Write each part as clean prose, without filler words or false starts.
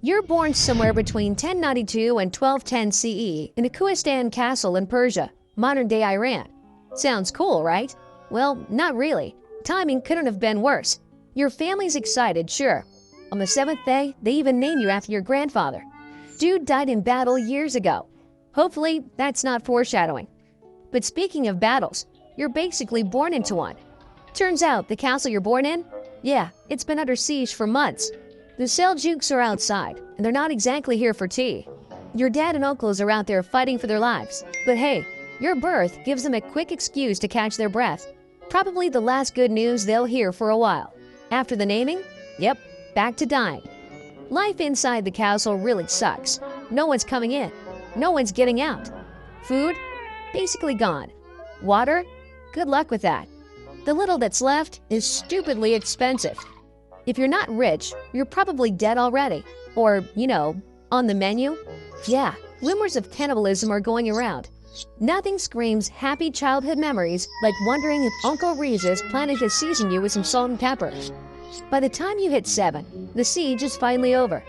You're born somewhere between 1092 and 1210 CE in a Kohistan castle in Persia, modern-day Iran. Sounds cool, right? Well, not really. Timing couldn't have been worse. Your family's excited, sure. On the 7th day, they even name you after your grandfather. Dude died in battle years ago. Hopefully, that's not foreshadowing. But speaking of battles, you're basically born into one. Turns out the castle you're born in? Yeah, it's been under siege for months. The Seljouks are outside, and they're not exactly here for tea. Your dad and uncles are out there fighting for their lives. But hey, your birth gives them a quick excuse to catch their breath. Probably the last good news they'll hear for a while. After the naming, yep, back to dying. Life inside the castle really sucks. No one's coming in. No one's getting out. Food? Basically gone. Water? Good luck with that. The little that's left is stupidly expensive. If you're not rich, you're probably dead already. Or, on the menu. Yeah, rumors of cannibalism are going around. Nothing screams happy childhood memories like wondering if Uncle Regis planning to season you with some salt and pepper. By the time you hit 7, the siege is finally over.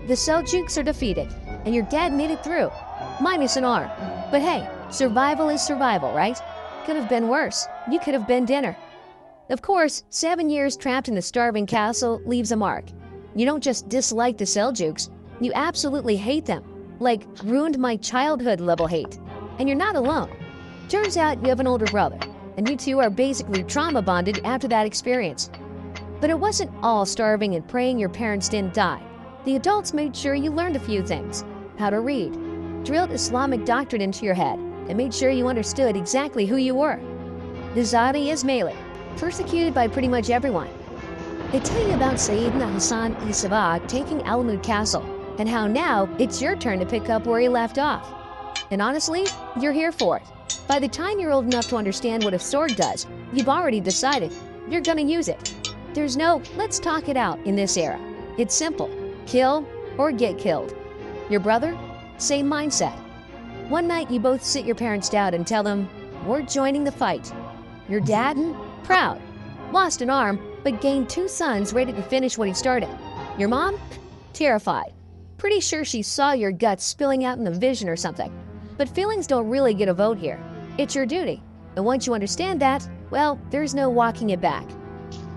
The Seljuks are defeated, and your dad made it through, minus an arm. But hey, survival is survival, right? Could have been worse. You could have been dinner. Of course, 7 years trapped in the starving castle leaves a mark. You don't just dislike the Seljuks, you absolutely hate them. Like, ruined my childhood level hate. And you're not alone. Turns out you have an older brother, and you two are basically trauma bonded after that experience. But it wasn't all starving and praying your parents didn't die. The adults made sure you learned a few things. How to read. Drilled Islamic doctrine into your head, and made sure you understood exactly who you were. Nizari Ismaili, persecuted by pretty much everyone. They tell you about Sayyidina Hassan Isabah taking Alamut Castle, and how now it's your turn to pick up where he left off. And honestly, you're here for it. By the time you're old enough to understand what a sword does, you've already decided you're gonna use it. There's no let's talk it out in this era. It's simple. Kill or get killed. Your brother? Same mindset. One night you both sit your parents down and tell them, we're joining the fight. Your dad? Proud. Lost an arm, but gained 2 sons ready to finish what he started. Your mom? Terrified. Pretty sure she saw your guts spilling out in a vision or something. But feelings don't really get a vote here. It's your duty. And once you understand that, well, there's no walking it back.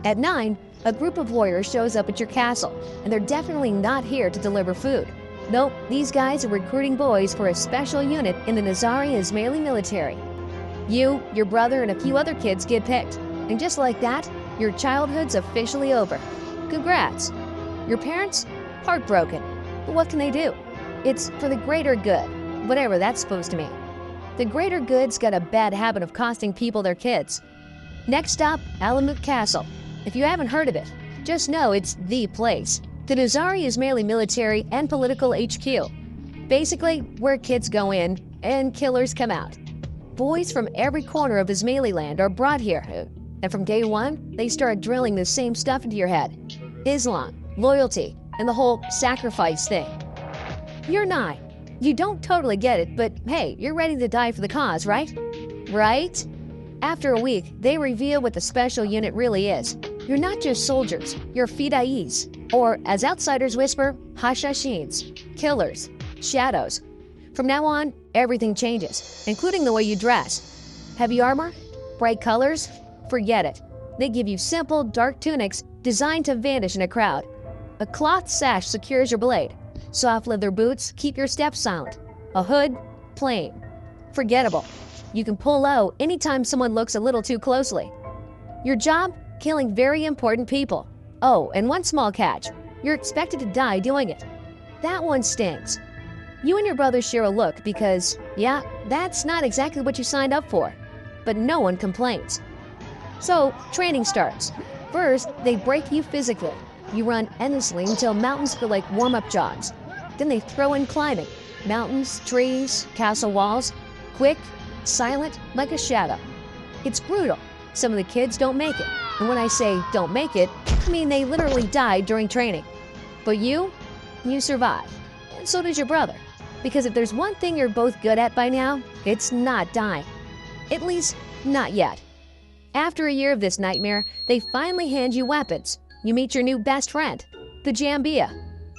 At 9, a group of warriors shows up at your castle, and they're definitely not here to deliver food. Nope, these guys are recruiting boys for a special unit in the Nizari Ismaili military. You, your brother, and a few other kids get picked. And just like that, your childhood's officially over. Congrats. Your parents? Heartbroken. But what can they do? It's for the greater good, whatever that's supposed to mean. The greater good's got a bad habit of costing people their kids. Next stop, Alamut Castle. If you haven't heard of it, just know it's the place. The Nizari Ismaili military and political HQ. Basically, where kids go in and killers come out. Boys from every corner of Ismaili land are brought here. And from day 1, they start drilling the same stuff into your head. Islam, loyalty, and the whole sacrifice thing. You're 9. You don't totally get it, but hey, you're ready to die for the cause, right? Right? After a week, they reveal what the special unit really is. You're not just soldiers, you're fida'is, or as outsiders whisper, hashashins, killers, shadows. From now on, everything changes, including the way you dress. Heavy armor? Bright colors? Forget it. They give you simple, dark tunics designed to vanish in a crowd. A cloth sash secures your blade. Soft leather boots keep your steps silent. A hood? Plain. Forgettable. You can pull low anytime someone looks a little too closely. Your job? Killing very important people. Oh, and one small catch. You're expected to die doing it. That one stings. You and your brother share a look because, yeah, that's not exactly what you signed up for. But no one complains. So, training starts. First, they break you physically. You run endlessly until mountains feel like warm-up jogs. Then they throw in climbing. Mountains, trees, castle walls. Quick, silent, like a shadow. It's brutal. Some of the kids don't make it. And when I say don't make it, I mean they literally died during training. But you survive. And so does your brother. Because if there's one thing you're both good at by now, it's not dying. At least, not yet. After a year of this nightmare, they finally hand you weapons. You meet your new best friend, the Jambia.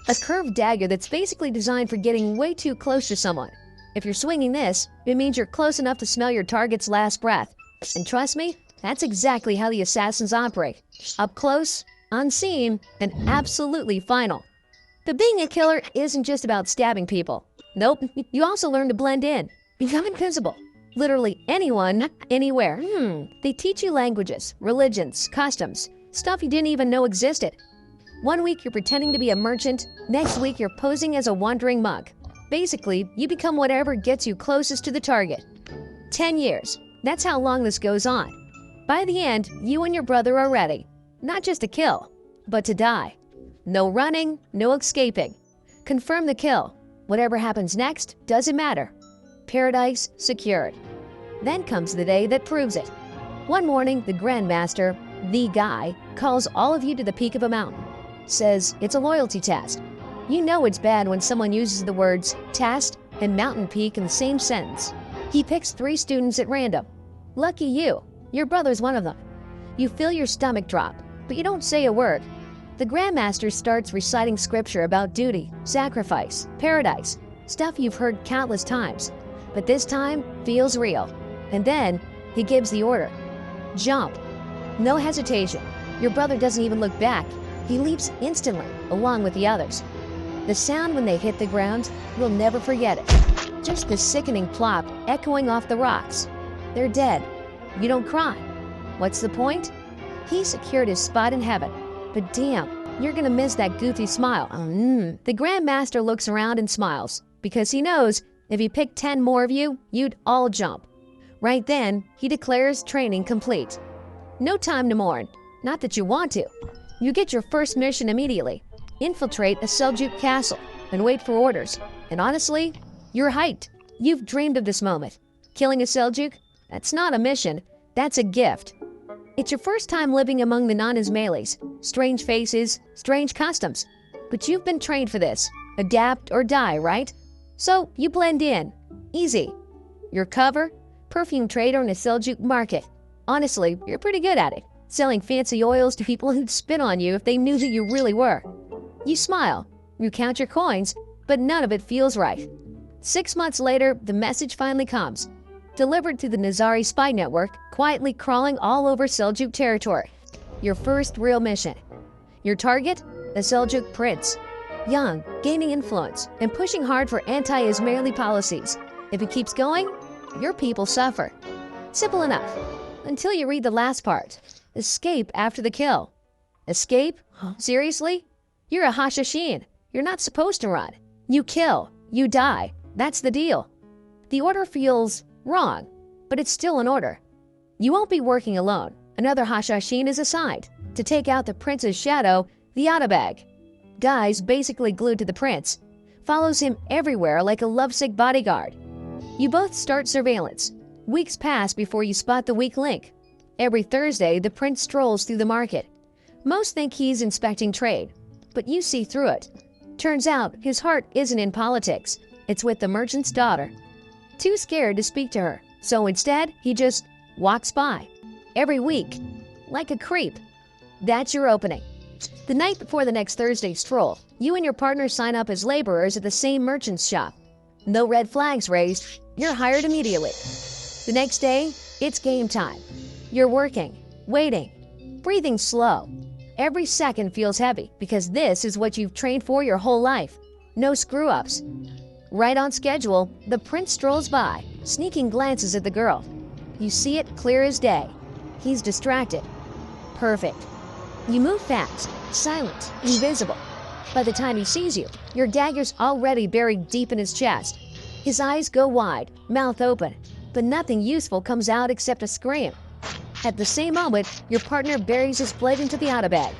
a curved dagger that's basically designed for getting way too close to someone. If you're swinging this, it means you're close enough to smell your target's last breath. And trust me, that's exactly how the assassins operate. Up close, unseen, and absolutely final. But being a killer isn't just about stabbing people. Nope, you also learn to blend in, become invisible. Literally anyone, anywhere. They teach you languages, religions, customs, stuff you didn't even know existed. One week you're pretending to be a merchant, next week you're posing as a wandering monk. Basically, you become whatever gets you closest to the target. 10 years. That's how long this goes on. By the end, you and your brother are ready. Not just to kill, but to die. No running, no escaping. Confirm the kill. Whatever happens next, doesn't matter. Paradise secured. Then comes the day that proves it. One morning, the Grandmaster, the guy, calls all of you to the peak of a mountain. Says it's a loyalty test. You know it's bad when someone uses the words test and mountain peak in the same sentence. He picks 3 students at random. Lucky you, your brother's one of them. You feel your stomach drop, but you don't say a word. The Grandmaster starts reciting scripture about duty, sacrifice, paradise, stuff you've heard countless times, but this time feels real. And then he gives the order. Jump. No hesitation. Your brother doesn't even look back. He leaps instantly, along with the others. The sound when they hit the ground, you'll never forget it. Just the sickening plop echoing off the rocks. They're dead. You don't cry. What's the point? He secured his spot in heaven. But damn, you're gonna miss that goofy smile. The Grandmaster looks around and smiles, because he knows if he picked 10 more of you, you'd all jump. Right then, he declares training complete. No time to mourn. Not that you want to. You get your first mission immediately. Infiltrate a Seljuk castle and wait for orders. And honestly, you're hyped. You've dreamed of this moment. Killing a Seljuk? That's not a mission. That's a gift. It's your first time living among the non-Ismailis. Strange faces, strange customs. But you've been trained for this. Adapt or die, right? So you blend in. Easy. Your cover? Perfume trader in a Seljuk market. Honestly, you're pretty good at it. Selling fancy oils to people who'd spit on you if they knew who you really were. You smile. You count your coins, but none of it feels right. 6 months later, the message finally comes. Delivered to the Nazari spy network, quietly crawling all over Seljuk territory. Your first real mission. Your target? The Seljuk prince. Young, gaining influence, and pushing hard for anti-Ismaili policies. If it keeps going, your people suffer. Simple enough. Until you read the last part. Escape after the kill. Escape? Seriously? You're a Hashashin. You're not supposed to run. You kill. You die. That's the deal. The order feels wrong, but it's still an order. You won't be working alone. Another Hashashin is assigned to take out the prince's shadow, the Atabag. Guy's basically glued to the prince. Follows him everywhere like a lovesick bodyguard. You both start surveillance. Weeks pass before you spot the weak link. Every Thursday, the prince strolls through the market. Most think he's inspecting trade, but you see through it. Turns out his heart isn't in politics. It's with the merchant's daughter. Too scared to speak to her, so instead, he just walks by. Every week, like a creep. That's your opening. The night before the next Thursday stroll, you and your partner sign up as laborers at the same merchant's shop. No red flags raised. You're hired immediately. The next day, it's game time. You're working, waiting, breathing slow. Every second feels heavy because this is what you've trained for your whole life. No screw-ups. Right on schedule, the prince strolls by, sneaking glances at the girl. You see it clear as day. He's distracted. Perfect. You move fast, silent, invisible. By the time he sees you, your dagger's already buried deep in his chest. His eyes go wide, mouth open, but nothing useful comes out except a scream. At the same moment, your partner buries his blade into the outer bag.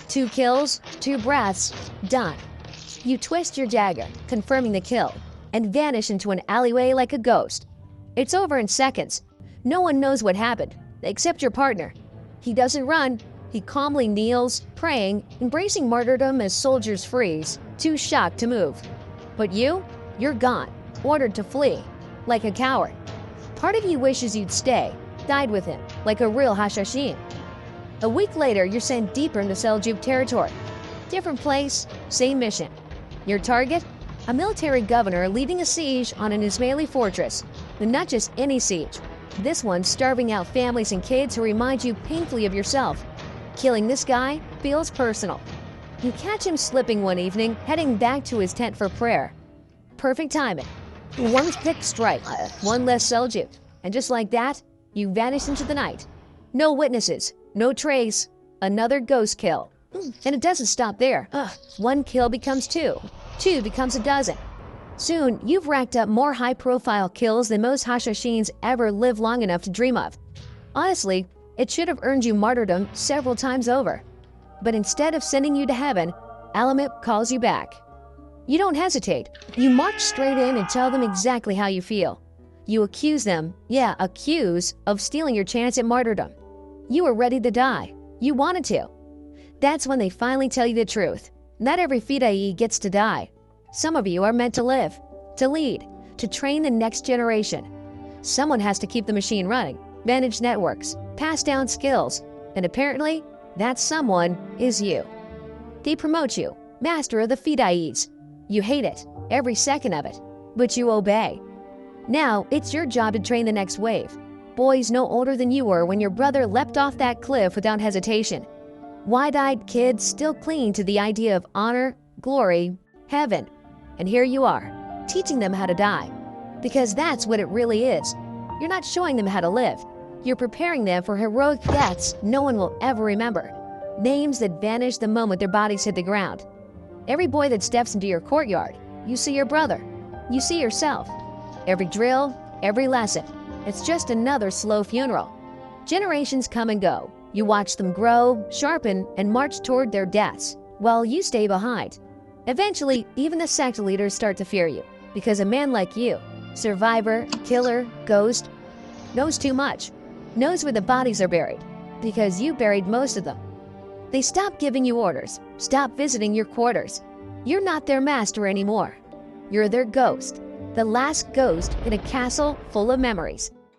2 kills, 2 breaths, done. You twist your dagger, confirming the kill, and vanish into an alleyway like a ghost. It's over in seconds. No one knows what happened, except your partner. He doesn't run. He calmly kneels, praying, embracing martyrdom as soldiers freeze, too shocked to move. But you're gone, ordered to flee, like a coward. Part of you wishes you'd stay, died with him, like a real Hashashin. A week later, you're sent deeper into Seljuk territory. Different place, same mission. Your target? A military governor leading a siege on an Ismaili fortress. And not just any siege. This one starving out families and kids who remind you painfully of yourself. Killing this guy feels personal. You catch him slipping one evening, heading back to his tent for prayer. Perfect timing. One quick strike, one less Seljuk. And just like that, you vanish into the night. No witnesses, no trace, another ghost kill. And it doesn't stop there. One kill becomes two. Two becomes a dozen. Soon, you've racked up more high-profile kills than most Hashashins ever live long enough to dream of. Honestly, it should have earned you martyrdom several times over. But instead of sending you to heaven, Alamip calls you back. You don't hesitate. You march straight in and tell them exactly how you feel. You accuse them, accuse, of stealing your chance at martyrdom. You were ready to die. You wanted to. That's when they finally tell you the truth. Not every Fidai gets to die. Some of you are meant to live, to lead, to train the next generation. Someone has to keep the machine running, manage networks, pass down skills, and apparently, that someone is you. They promote you, master of the Fidai's. You hate it, every second of it, but you obey. Now, it's your job to train the next wave. Boys no older than you were when your brother leapt off that cliff without hesitation. Wide-eyed kids still clinging to the idea of honor, glory, heaven. And here you are, teaching them how to die. Because that's what it really is. You're not showing them how to live. You're preparing them for heroic deaths no one will ever remember. Names that vanish the moment their bodies hit the ground. Every boy that steps into your courtyard, you see your brother. You see yourself. Every drill, every lesson. It's just another slow funeral. Generations come and go. You watch them grow, sharpen, and march toward their deaths, while you stay behind. Eventually, even the sect leaders start to fear you, because a man like you, survivor, killer, ghost, knows too much, knows where the bodies are buried, because you buried most of them. They stop giving you orders, stop visiting your quarters. You're not their master anymore. You're their ghost, the last ghost in a castle full of memories.